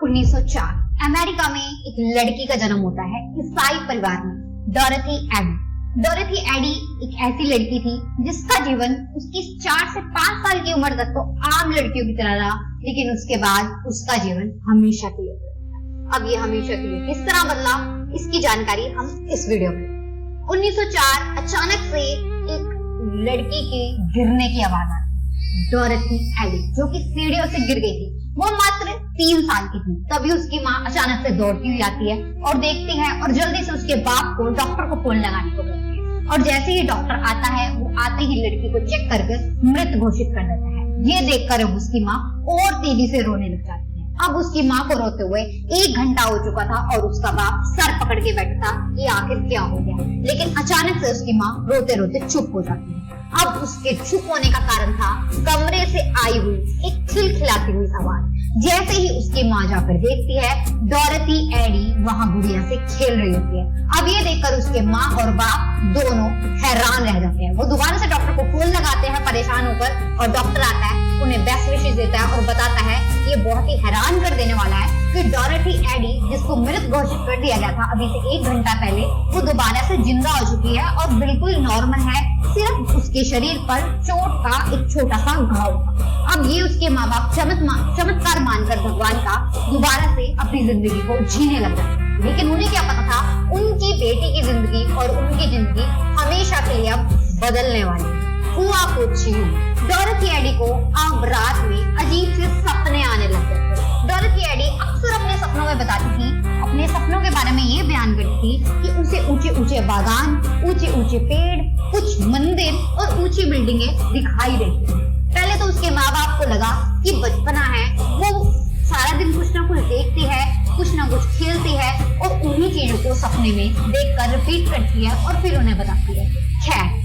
1904 America में एक लड़की का जन्म होता है ईसाई परिवार में, डोरथी एडी। डोरथी एडी एक ऐसी लड़की थी जिसका जीवन उसकी 4 से 5 साल की उम्र तक तो आम लड़कियों की तरह रहा, लेकिन उसके बाद उसका जीवन हमेशा के लिए बदल गया। अब ये हमेशा के लिए किस तरह बदला, इसकी जानकारी हम इस वीडियो में। 1904 अचानक से एक लड़की के गिरने की आवाज आई। डोरथी एडी जो कि सीढ़ियों से गिर गई थी, वो मात्र 3 साल की थी। तभी उसकी माँ अचानक से दौड़ती हुई आती है और देखती है और जल्दी से उसके बाप को डॉक्टर को फोन लगाने को कहती है। और जैसे ही डॉक्टर आता है, वो आते ही लड़की को चेक करके मृत घोषित कर देता है। ये देखकर उसकी माँ और तेजी से रोने लग जाती है। अब उसकी माँ को रोते हुए 1 घंटा हो चुका था और उसका बाप सर पकड़ के बैठा था कि आखिर क्या हो गया। लेकिन अचानक से उसकी माँ रोते रोते चुप हो जाती है। अब उसके चुप होने का कारण था कमरे से आई हुई एक खिलखिलाती हुई आवाज। जैसे ही उसकी माँ जाकर देखती है, डोरथी एडी वहां गुड़िया से खेल रही होती है। अब ये देखकर उसके माँ और बाप दोनों हैरान रह जाते हैं। वो दोबारा से डॉक्टर को फोन लगाते हैं परेशान होकर, और डॉक्टर आता है, उन्हें बेस्ट विशेष देता है और बताता है ये बहुत ही हैरान कर देने वाला है कि डोरथी एडी जिसको मृत घोषित कर दिया गया था अभी से 1 घंटा पहले, वो दोबारा से जिंदा हो चुकी है और बिल्कुल नॉर्मल है। सिर्फ उसके शरीर पर चोट का एक छोटा सा घाव था। अब ये उसके माँ बाप चमत्कार मानकर भगवान का दोबारा से अपनी जिंदगी को जीने लग गए। लेकिन उन्हें क्या पता था, उनकी बेटी की जिंदगी और उनकी जिंदगी हमेशा के लिए अब बदलने वाली है। हुआ कुछ यूं, डोरथी एडी को अब रात में अजीब से सपने आने लग गए। डोरथी एडी अक्सर अपने सपनों में बताती थी, अपने सपनों के बारे में ये बयान करती थी कि उसे ऊंचे ऊंचे बागान, ऊंचे ऊंचे पेड़, कुछ मंदिर और ऊंची बिल्डिंगें दिखाई देती थी। पहले तो उसके माँ बाप को लगा कि बचपना है, वो सारा दिन कुछ ना कुछ देखती है, कुछ ना कुछ खेलती है और उन्हीं चीजों को सपने में देखकर रिपीट करती है और फिर उन्हें बताती है। खैर,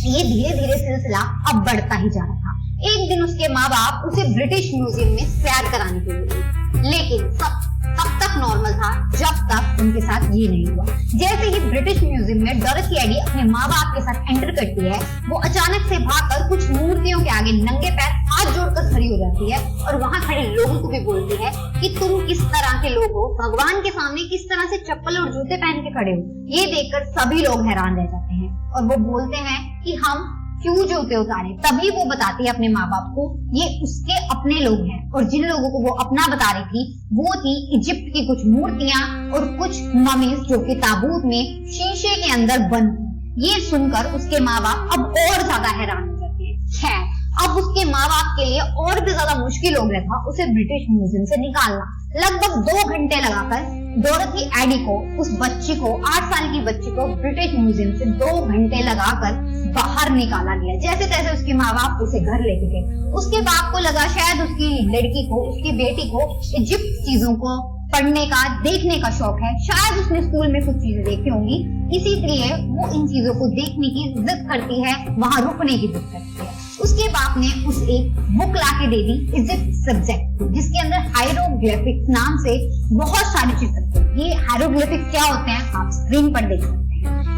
ये धीरे धीरे सिलसिला अब बढ़ता ही जा रहा था। एक दिन उसके माँ बाप उसे ब्रिटिश म्यूजियम में सैर कराने के लिए, लेकिन सब तब तक नॉर्मल था जब तक उनके साथ ये नहीं हुआ। जैसे ही ब्रिटिश म्यूजियम में डोरथी एडी अपने माँ बाप के साथ एंटर करती है, वो अचानक से भागकर कुछ मूर्तियों के आगे नंगे पैर हाथ जोड़कर खड़ी हो जाती है और वहां खड़े लोगों को भी बोलती है कि तुम किस तरह के लोग हो, भगवान के सामने किस तरह से चप्पल और जूते पहन के खड़े हो। ये देखकर सभी लोग हैरान रह जाते हैं और वो बोलते हैं कि हम क्यों जूते उतारे। तभी वो बताती है अपने माँ बाप को ये उसके अपने लोग हैं, और जिन लोगों को वो अपना बता रही थी वो थी इजिप्ट की कुछ मूर्तियां और कुछ ममीज जो कि ताबूत में शीशे के अंदर बंद थी। ये सुनकर उसके माँ बाप अब और ज्यादा हैरान हो जाते हैं। खैर, अब उसके माँ बाप के लिए और भी ज्यादा मुश्किल हो गया था उसे ब्रिटिश म्यूजियम से निकालना। लगभग 2 घंटे लगाकर डोरथी एडी को, उस बच्ची को, 8 साल की बच्ची को ब्रिटिश म्यूजियम से 2 घंटे लगाकर बाहर निकाला गया। जैसे तैसे उसके माँ बाप उसे घर लेके गए। उसके बाप को लगा शायद उसकी लड़की को, उसकी बेटी को इजिप्ट चीजों को पढ़ने का, देखने का शौक है। शायद उसने स्कूल में कुछ चीजें देखी होंगी, इसीलिए वो इन चीजों को देखने की जिद करती है, वहां रुकने की जिद करती है। उसके बाप ने उस एक बुक लाके दे दी, इजिप्ट सब्जेक्ट, जिसके अंदर हायरोग्लिफिक्स नाम से बहुत सारे चित्र थे। ये हायरोग्लिफिक्स क्या होते हैं आप स्क्रीन पर देख सकते हैं।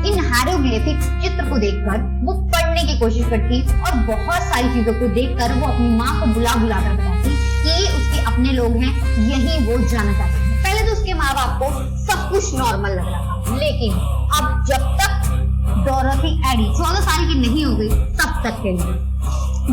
इन हायरोग्लिफिक्स चित्र को देखकर वो पढ़ने की कोशिश करती और बहुत सारी चीजों को देखकर वो अपनी माँ को बुला कर बताती कि ये उसके अपने लोग हैं, यही वो जाना चाहते हैं। पहले तो उसके माँ बाप को सब कुछ नॉर्मल लग रहा था, लेकिन अब जब तक डोरथी एडी 14 साल की नहीं हो गई तब तक के लिए,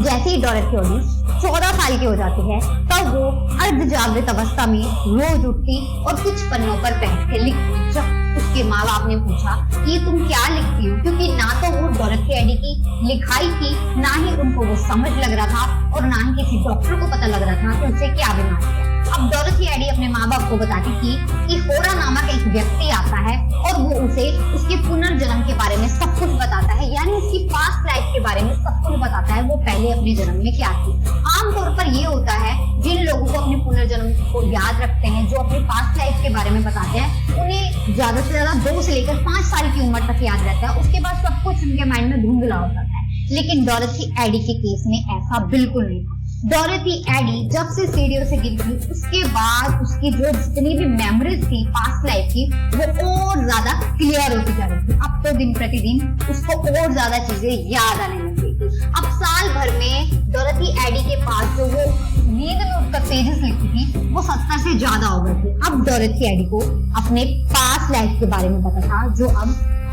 जैसे ही डोरथी एडी 14 साल की हो जाती है तब वो अर्ध जागृत अवस्था में रोज उठती और कुछ पन्नों पर बैठ के लिखती। जब उसके माँ बाप ने पूछा कि तुम क्या लिखती हो, क्योंकि ना तो वो डोरथी एडी की लिखाई थी, ना ही उनको वो समझ लग रहा था और ना ही किसी डॉक्टर को पता लग रहा था कि उसे क्या बीमारी है। अब डोरथी एडी अपने माँ बाप को बताती थी कि होरा नामक एक व्यक्ति आता है और वो उसे उसके पुनर्जन्म के बारे में सब कुछ बताता है, यानी उसकी पास्ट लाइफ के बारे में सब कुछ बताता है, वो पहले अपने जन्म में क्या थी। आमतौर पर ये होता है, जिन लोगों को अपने पुनर्जन्म को याद रखते हैं, जो अपनी पास्ट लाइफ के बारे में बताते हैं, उन्हें ज्यादा से ज्यादा 2 से लेकर 5 साल की उम्र तक याद रहता है। उसके बाद सब कुछ उनके माइंड में धुंधला हो जाता है। लेकिन डोरथी एडी के केस में ऐसा बिल्कुल नहीं था। डोरथी एडी जब से सीढ़ियों से गिरी थी, उसके बाद उसकी जो जितनी भी मेमोरीज थी पास्ट लाइफ की, वो और ज्यादा क्लियर होती जा रही थी। अब तो दिन प्रतिदिन उसको और ज्यादा चीजें याद आने लग गई थी। अब साल भर में डोरथी एडी के पास जो वो नींद में उठकर पेजेस लिखती थी वो 70 से ज्यादा हो गए थे। अब डोरथी एडी को अपने पास्ट लाइफ के बारे में पता था, जो अब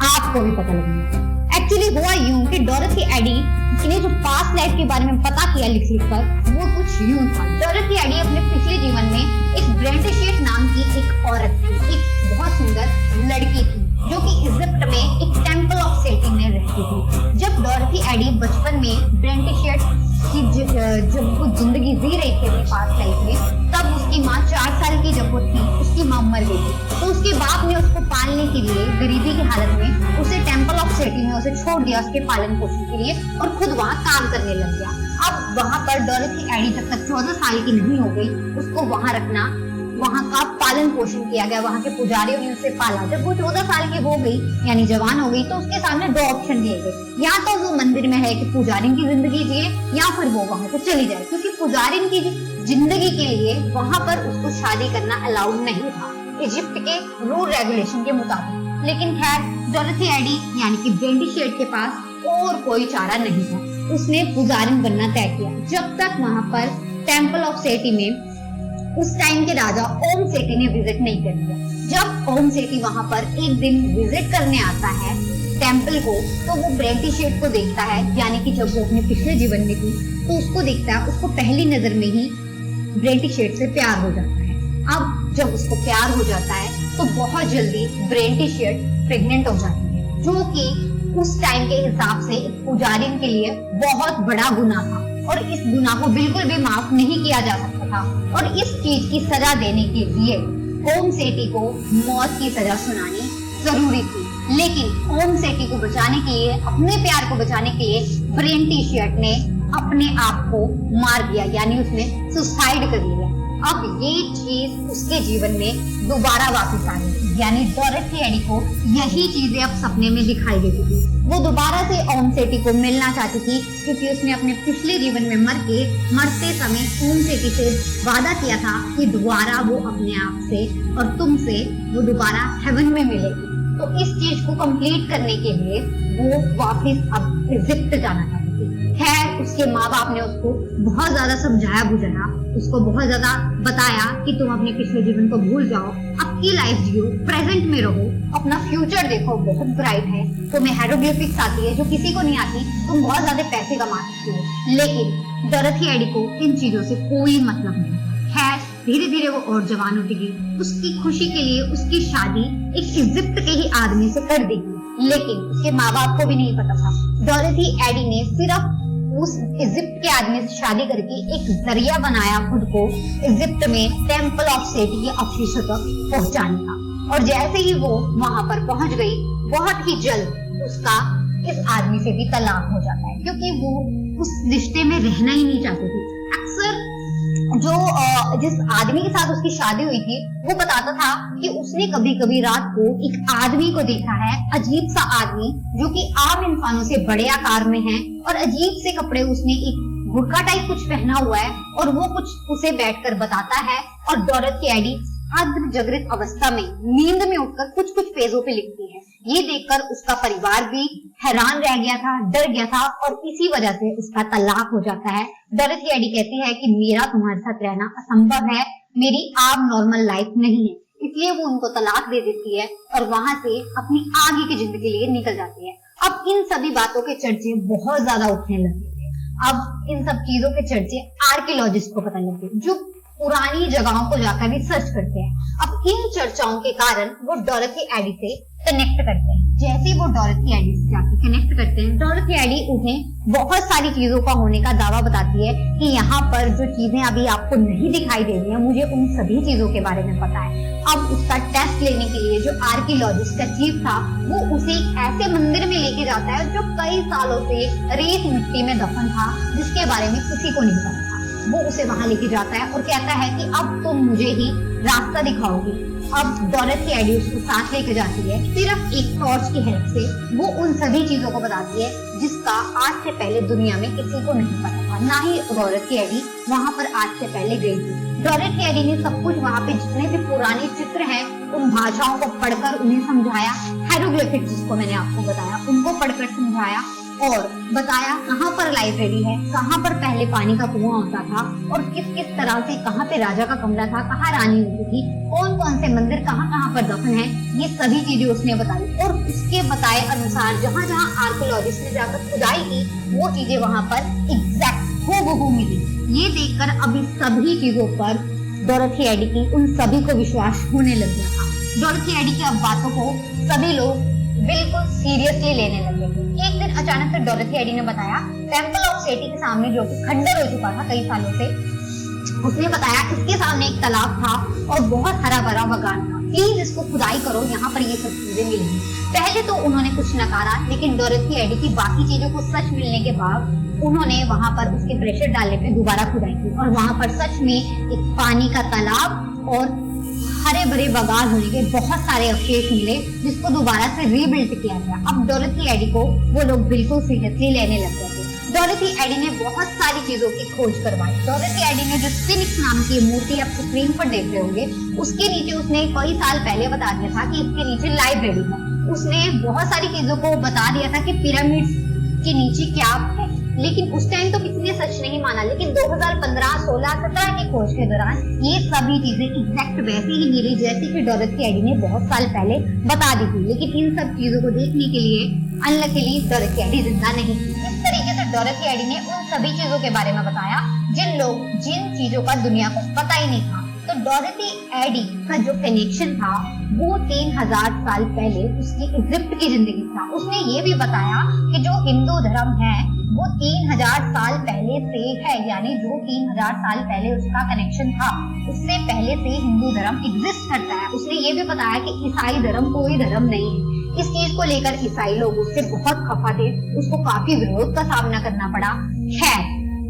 आपको भी पता लगेगा। एक्चुअली हुआ यूं कि डोरथी एडी ने जो पास्ट लाइफ के बारे में पता किया लिख कर, वो कुछ यूं था। डोरथी एडी अपने पिछले जीवन में एक ब्रेंटिशेट नाम की एक औरत थी, एक बहुत सुंदर लड़की थी जो कि इजिप्ट में एक टेंपल ऑफ सेटी में रहती थी। जब डोरथी एडी बचपन में ब्रेंटिशेट की जब वो जिंदगी जी रही थी अपनी पास्ट लाइफ में, तब उसकी माँ 4 साल की जब वो थी, उसकी माँ मर गई थी। तो उसके बाप ने उसको पालने के लिए गरीबी की हालत में उसे टेंपल ऑफ सेटी में उसे छोड़ दिया उसके पालन पोषण के लिए, और खुद वहाँ काम करने लग गया। अब वहाँ पर डोरथी एडी जब तक 14 साल की नहीं हो गई, उसको वहाँ रखना, वहाँ का पालन पोषण किया गया, वहाँ के पुजारियों ने उसे पाला। जब वो 14 साल की हो गई यानी जवान हो गई, तो उसके सामने 2 ऑप्शन दिए गए, या तो वो मंदिर में है कि पुजारिन की जिंदगी जिए, या फिर वो वहाँ से चली जाए, क्योंकि पुजारिन की जिंदगी के लिए वहाँ पर उसको शादी करना अलाउड नहीं था इजिप्ट के रूल रेगुलेशन के मुताबिक। लेकिन खैर डोरथी एडी यानी कि ब्रेंटिशेट के पास और कोई चारा नहीं था, उसने पुजारिन बनना तय किया। जब तक वहाँ पर टेंपल ऑफ सेटी में उस टाइम के राजा ओम सेटी ने विजिट नहीं कर दिया। जब ओम सेटी वहाँ पर एक दिन विजिट करने आता है टेंपल को, तो वो ब्रेंटिशेट को देखता है, यानी कि जब वो अपने पिछले जीवन में थी तो उसको देखता है। उसको पहली नजर में ही ब्रेंटिशेट से प्यार हो जाता है। अब जब उसको प्यार हो जाता है तो बहुत जल्दी ब्रेंटिशेट प्रेग्नेंट हो जाती है, जो कि उस टाइम के हिसाब से पुजारिन के लिए बहुत बड़ा गुनाह था, और इस गुनाह को बिल्कुल भी माफ नहीं किया जा सकता था। और इस चीज की सजा देने के लिए ओम सेटी को मौत की सजा सुनानी जरूरी थी। लेकिन ओम सेटी को बचाने के लिए, अपने प्यार को बचाने के लिए, ब्रेंटिशेट ने अपने आप को मार दिया, यानी उसने सुसाइड कर लिया। अब ये चीज उसके जीवन में दोबारा वापस आ गई, यानी डोरथी एडी को यही चीजें अब सपने में दिखाई देती थी। वो दोबारा से ओम सेटी को मिलना चाहती थी, क्योंकि उसने अपने पिछले जीवन में मरते समय ओम सेटी से वादा किया था कि दोबारा वो अपने आप से और तुमसे वो दोबारा हेवन में मिलेगी। तो इस चीज को कंप्लीट करने के लिए वो वापस अब इजिप्ट जाना चाहती थी। खैर उसके माँ बाप ने उसको बहुत ज्यादा समझाया बुझाया, उसको बहुत ज्यादा बताया कि तुम अपने पिछले जीवन को भूल जाओ, अपनी लाइफ जियो, प्रेजेंट में रहो, अपना फ्यूचर देखो, बहुत ब्राइट है, तुम्हें हायरोग्लिफिक्स आती है जो किसी को नहीं आती, तुम बहुत ज्यादा पैसे कमा सकती हो। लेकिन डोरथी एडी को इन चीजों से कोई मतलब नहीं। खैर धीरे धीरे वो और जवान होती गई। उसकी खुशी के लिए उसकी शादी एक इजिप्ट के ही आदमी से कर दी, लेकिन उसके माँ बाप को भी नहीं पता था। डोरथी एडी ने सिर्फ उस इजिप्ट के आदमी से शादी करके एक जरिया बनाया खुद को इजिप्ट में टेंपल ऑफ सेटी के अवशेषों तक पहुंचाने का। और जैसे ही वो वहां पर पहुंच गई, बहुत ही जल्द उसका इस आदमी से भी तलाक हो जाता है, क्योंकि वो उस रिश्ते में रहना ही नहीं चाहती थी। अक्सर जिस आदमी के साथ उसकी शादी हुई थी, वो बताता था कि उसने कभी कभी रात को एक आदमी को देखा है, अजीब सा आदमी जो कि आम इंसानों से बड़े आकार में है, और अजीब से कपड़े, उसने एक बुर्का टाइप कुछ पहना हुआ है, और वो कुछ उसे बैठकर बताता है। और डोरथी एडी अर्ध जागृत अवस्था में नींद में उठकर कुछ कुछ पेजों पे लिखती है। ये देखकर उसका परिवार भी हैरान रह गया था, डर गया था, और इसी वजह से उसका तलाक हो जाता है। डोरथी एडी कहती है कि मेरा तुम्हारे साथ रहना असंभव है, मेरी आप नॉर्मल लाइफ नहीं है, इसलिए वो उनको तलाक दे देती है और वहां से अपनी आगे की जिंदगी के लिए निकल जाती है। अब इन सभी बातों के चर्चे बहुत ज्यादा उठने लगे थे। अब इन सब चीजों के चर्चे आर्कियोलॉजिस्ट को पता लगे, जो पुरानी जगहों को जाकर रिसर्च करते हैं। अब इन चर्चाओं के कारण वो डोरथी एडी से कनेक्ट करते हैं। जैसे ही वो डोरथी एडी से जाकर कनेक्ट करते हैं, डोरथी एडी उन्हें बहुत सारी चीजों का होने का दावा बताती है कि यहाँ पर जो चीजें अभी आपको नहीं दिखाई दे रही है, मुझे उन सभी चीजों के बारे में पता है। अब उसका टेस्ट लेने के लिए जो आर्कियोलॉजिस्ट का चीफ था, वो उसे एक ऐसे मंदिर में लेके जाता है जो कई सालों से रेत मिट्टी में दफन था, जिसके बारे में किसी को नहीं पता था। वो उसे वहां लेके जाता है और कहता है कि अब तुम मुझे ही रास्ता दिखाओगी। अब डोरथी एडी उसको साथ लेके जाती है, सिर्फ एक टॉर्च की हेल्प से वो उन सभी चीजों को बताती है जिसका आज से पहले दुनिया में किसी को नहीं पता था, ना ही डोरथी एडी वहां पर आज से पहले गई थी। डोरथी एडी ने सब कुछ वहां पे जितने भी पुराने चित्र हैं उन भाषाओं को पढ़कर उन्हें समझाया, हायरोग्लिफिक्स जिसको मैंने आपको बताया उनको पढ़कर समझाया, और बताया कहाँ पर लाइब्रेरी है, कहाँ पर पहले पानी का कुआं होता था और किस किस तरह से कहाँ पे राजा का कमरा था, कहाँ रानी होती थी, कौन कौन से मंदिर कहाँ कहाँ पर दफन है, ये सभी चीजें उसने बताई। और उसके बताए अनुसार जहाँ जहाँ आर्कियोलॉजिस्ट ने जाकर खुदाई की वो चीजें वहाँ पर एग्जैक्ट हूबहू मिली। ये देखकर अभी सभी चीजों पर डोरोथी एडी की उन सभी को विश्वास होने लग गया था। डोरोथी एडी की अब बातों को सभी लोग बिल्कुल सीरियसली लेने लगे थे। एक दिन अचानक से डोरोथी एडी ने बताया टेम्पल ऑफ सेटी के सामने जो कि खंडर हो चुका था कई सालों से, उसने बताया इसके सामने एक तालाब था और बहुत हरा भरा बगान था, प्लीज इसको खुदाई करो, यहाँ पर ये सब चीजें मिलेंगी। पहले तो उन्होंने कुछ नकारा, लेकिन डोरोथी एडी की बाकी चीजों को सच मिलने के बाद उन्होंने वहां पर उसके प्रेशर डालने पे दोबारा खुदाई की और वहां पर सच में एक पानी का तालाब और हरे भरे बगान होने के बहुत सारे अवशेष मिले, जिसको दोबारा से रीबिल्ड किया गया। अब डोरोथी एडी को वो लोग बिल्कुल सीरियसली लेने लग गए थे। डोरोथी एडी ने बहुत सारी चीजों की खोज करवाई। डोरोथी एडी ने जो स्फिंक्स नाम की मूर्ति आप स्क्रीन पर देख रहे होंगे, उसके नीचे उसने कई साल पहले बता दिया था कि इसके नीचे लाइब्रेरी है। उसने बहुत सारी चीजों को बता दिया था कि पिरामिड्स के नीचे क्या है, लेकिन उस टाइम तो किसी ने सच नहीं माना। लेकिन 2015, 16, 17 की खोज के दौरान ये सभी चीजें एग्जैक्ट वैसे ही मिली जैसे कि डोरोथी एडी ने बहुत साल पहले बता दी थी। लेकिन इन सब चीजों को देखने के लिए अनलकीली डोरोथी एडी जिंदा नहीं थी। इस तरीके से डोरोथी एडी ने उन सभी चीजों के बारे में बताया जिन चीजों का दुनिया को पता ही नहीं था। तो डोरोथी एडी का जो कनेक्शन था वो 3000 साल पहले उसकी इजिप्ट की जिंदगी था। उसने ये भी बताया कि जो हिंदू धर्म है वो 3000 साल पहले से है, यानी जो 3000 साल पहले उसका कनेक्शन था उससे पहले से हिंदू धर्म एग्जिस्ट करता है। उसने ये भी बताया कि ईसाई धर्म कोई धर्म नहीं है। इस चीज को लेकर ईसाई लोग उससे बहुत खफा थे, उसको काफी विरोध का सामना करना पड़ा। खैर,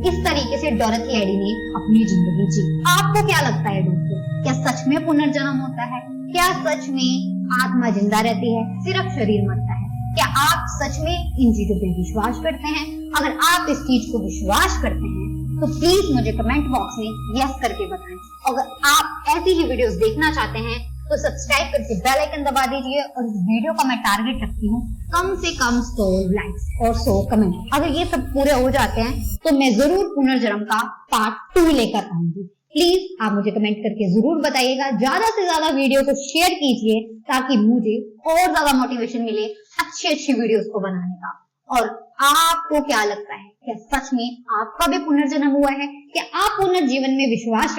इस तरीके से डोरोथी एडी ने अपनी जिंदगी जी। आपको क्या लगता है दोस्तों, क्या सच में पुनर्जन्म होता है? क्या सच में आत्मा जिंदा रहती है, सिर्फ शरीर मरता है? क्या आप सच में इन चीजों पे विश्वास करते हैं? अगर आप इस चीज को विश्वास करते हैं तो प्लीज मुझे कमेंट बॉक्स में यस करके बताएं। अगर आप ऐसी ही वीडियोस देखना चाहते हैं तो सब्सक्राइब करके बेल आइकन दबा दीजिए। और इस वीडियो का मैं टारगेट रखती हूँ कम से कम 100 लाइक्स और 100 कमेंट। अगर ये सब पूरे हो जाते हैं तो मैं जरूर पुनर्जन्म का पार्ट 2 लेकर आऊंगी। प्लीज आप मुझे कमेंट करके जरूर बताइएगा। ज्यादा से ज्यादा वीडियो को शेयर कीजिए ताकि मुझे और ज्यादा मोटिवेशन मिले अच्छी वीडियोस को बनाने का। और आपको क्या लगता है, क्या सच में आपका भी पुनर्जन्म हुआ है? क्या आप पुनर्जीवन में विश्वास